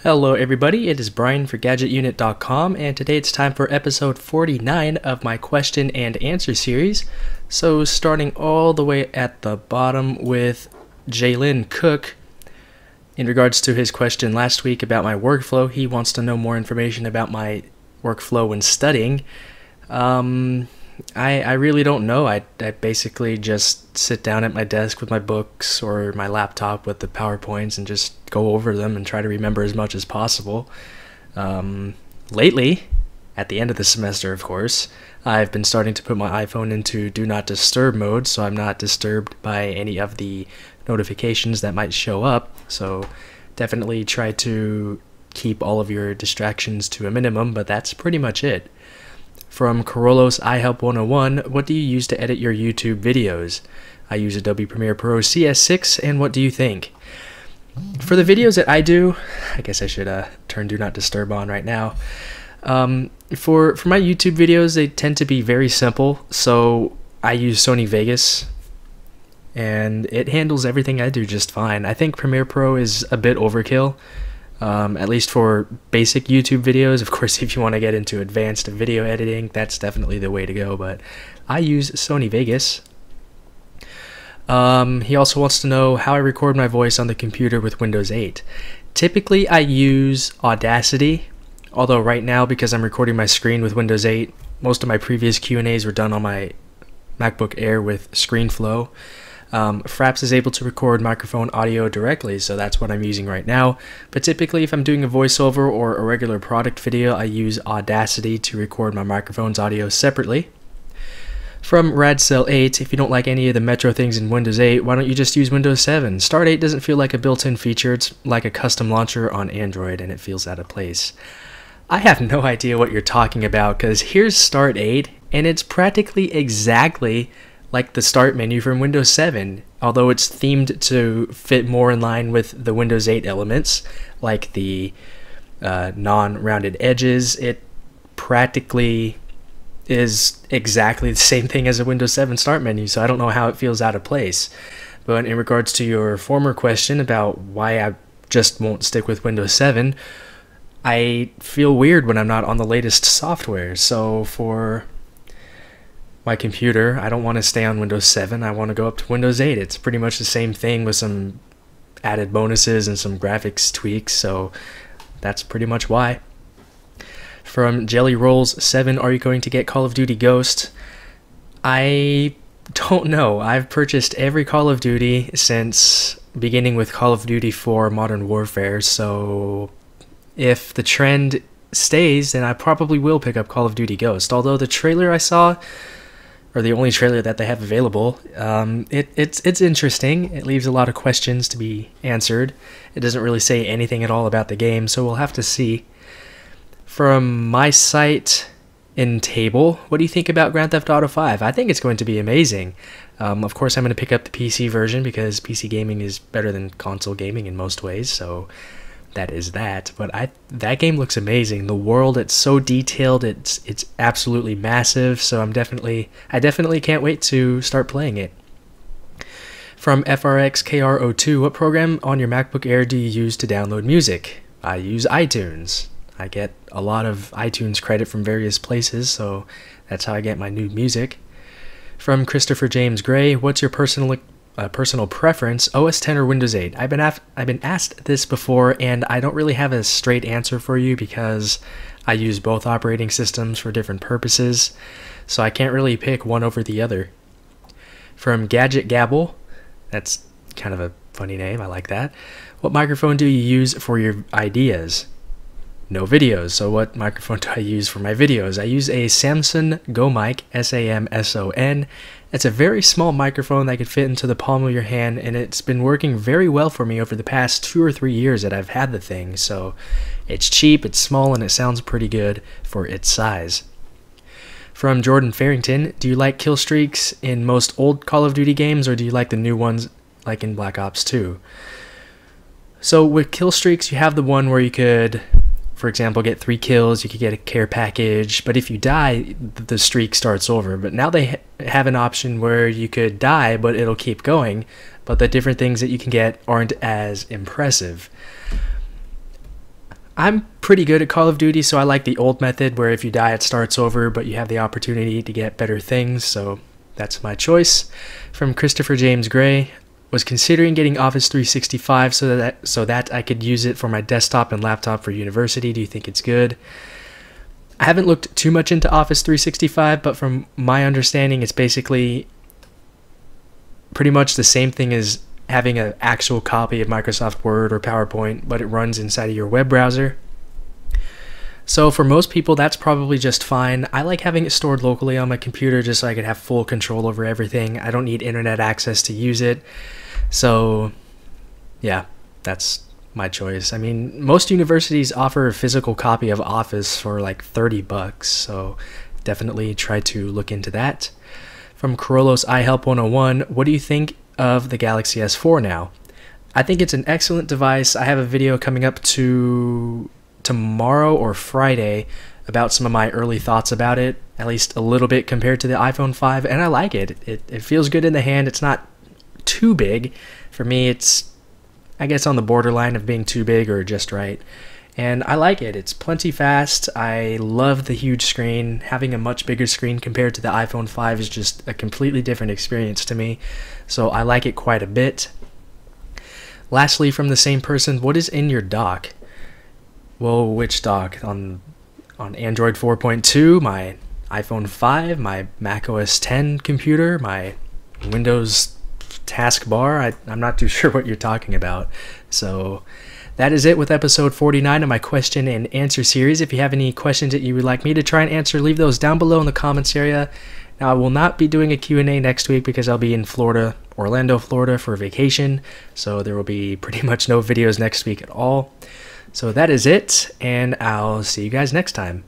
Hello everybody, it is Brian for GadgetUnit.com, and today it's time for episode 49 of my question and answer series. So starting all the way at the bottom with Jalen Cook. In regards to his question last week about my workflow, he wants to know more information about my workflow when studying. I really don't know. I basically just sit down at my desk with my books or my laptop with the PowerPoints and just go over them and try to remember as much as possible. Lately, at the end of the semester, of course, I've been starting to put my iPhone into Do Not Disturb mode, so I'm not disturbed by any of the notifications that might show up. So definitely try to keep all of your distractions to a minimum, but that's pretty much it. From Carollos iHelp 101, what do you use to edit your YouTube videos? I use Adobe Premiere Pro CS6, and what do you think? For the videos that I do, I guess I should turn Do Not Disturb on right now. For my YouTube videos, they tend to be very simple, so I use Sony Vegas, and it handles everything I do just fine. I think Premiere Pro is a bit overkill. At least for basic YouTube videos. Of course, if you want to get into advanced video editing, that's definitely the way to go, but I use Sony Vegas. He also wants to know how I record my voice on the computer with Windows 8. Typically, I use Audacity, although right now, because I'm recording my screen with Windows 8, most of my previous Q&As were done on my MacBook Air with ScreenFlow. Fraps is able to record microphone audio directly, so that's what I'm using right now. But typically, if I'm doing a voiceover or a regular product video, I use Audacity to record my microphone's audio separately. From Radcell8, if you don't like any of the Metro things in Windows 8, why don't you just use Windows 7? Start 8 doesn't feel like a built-in feature, it's like a custom launcher on Android, and it feels out of place. I have no idea what you're talking about, because here's Start 8, and it's practically exactly like the start menu from Windows 7, although it's themed to fit more in line with the Windows 8 elements, like the non-rounded edges. It practically is exactly the same thing as a Windows 7 start menu, so I don't know how it feels out of place. But in regards to your former question about why I just won't stick with Windows 7, I feel weird when I'm not on the latest software, so for my computer, I don't want to stay on Windows 7, I want to go up to Windows 8. It's pretty much the same thing with some added bonuses and some graphics tweaks, so that's pretty much why. From Jelly Rolls 7, are you going to get Call of Duty Ghost? I don't know. I've purchased every Call of Duty since beginning with Call of Duty 4 Modern Warfare, so if the trend stays, then I probably will pick up Call of Duty Ghost. Although the trailer I saw, or the only trailer that they have available, it's interesting. It leaves a lot of questions to be answered. It doesn't really say anything at all about the game, so we'll have to see. From my site in Table, what do you think about Grand Theft Auto 5? I think it's going to be amazing. Of course, I'm going to pick up the PC version because PC gaming is better than console gaming in most ways, so that is that. But that game looks amazing. The world, it's so detailed, it's absolutely massive, so I definitely can't wait to start playing it. From FRXKR02, what program on your MacBook Air do you use to download music? I use iTunes. I get a lot of iTunes credit from various places, so that's how I get my new music. From Christopher James Gray, what's your personal preference, OS 10 or Windows 8? I've been asked this before, and I don't really have a straight answer for you because I use both operating systems for different purposes, so I can't really pick one over the other. From Gadget Gabble, that's kind of a funny name, I like that. What microphone do you use for your ideas? No videos, so what microphone do I use for my videos? I use a Samson Go Mic, SAMSON. It's a very small microphone that could fit into the palm of your hand, and it's been working very well for me over the past 2 or 3 years that I've had the thing, so it's cheap, it's small, and it sounds pretty good for its size. From Jordan Farrington, do you like kill streaks in most old Call of Duty games, or do you like the new ones like in Black Ops 2? So with kill streaks, you have the one where you could, for example, get 3 kills, you could get a care package, but if you die, the streak starts over. But now they have an option where you could die, but it'll keep going, but the different things that you can get aren't as impressive. I'm pretty good at Call of Duty, so I like the old method where if you die it starts over, but you have the opportunity to get better things, so that's my choice. From Christopher James Gray, was considering getting Office 365 so that I could use it for my desktop and laptop for university. Do you think it's good? I haven't looked too much into Office 365, but from my understanding, it's basically pretty much the same thing as having an actual copy of Microsoft Word or PowerPoint, but it runs inside of your web browser. So for most people, that's probably just fine. I like having it stored locally on my computer just so I could have full control over everything. I don't need internet access to use it. So yeah, that's my choice. I mean, most universities offer a physical copy of Office for like $30, so definitely try to look into that. From Corolos iHelp 101, what do you think of the Galaxy S4 now? I think it's an excellent device. I have a video coming up tomorrow or Friday about some of my early thoughts about it, at least a little bit compared to the iPhone 5, and I like it. It feels good in the hand. It's not too big. For me, it's, I guess, on the borderline of being too big or just right. And I like it. It's plenty fast. I love the huge screen. Having a much bigger screen compared to the iPhone 5 is just a completely different experience to me. So I like it quite a bit. Lastly, from the same person, what is in your dock? Well, which dock? On Android 4.2, my iPhone 5, my Mac OS X computer, my Windows taskbar. I'm not too sure what you're talking about. So that is it with episode 49 of my question and answer series. If you have any questions that you would like me to try and answer, leave those down below in the comments area. Now, I will not be doing a Q&A next week because I'll be in Florida, Orlando, Florida for vacation. So there will be pretty much no videos next week at all. So that is it, and I'll see you guys next time.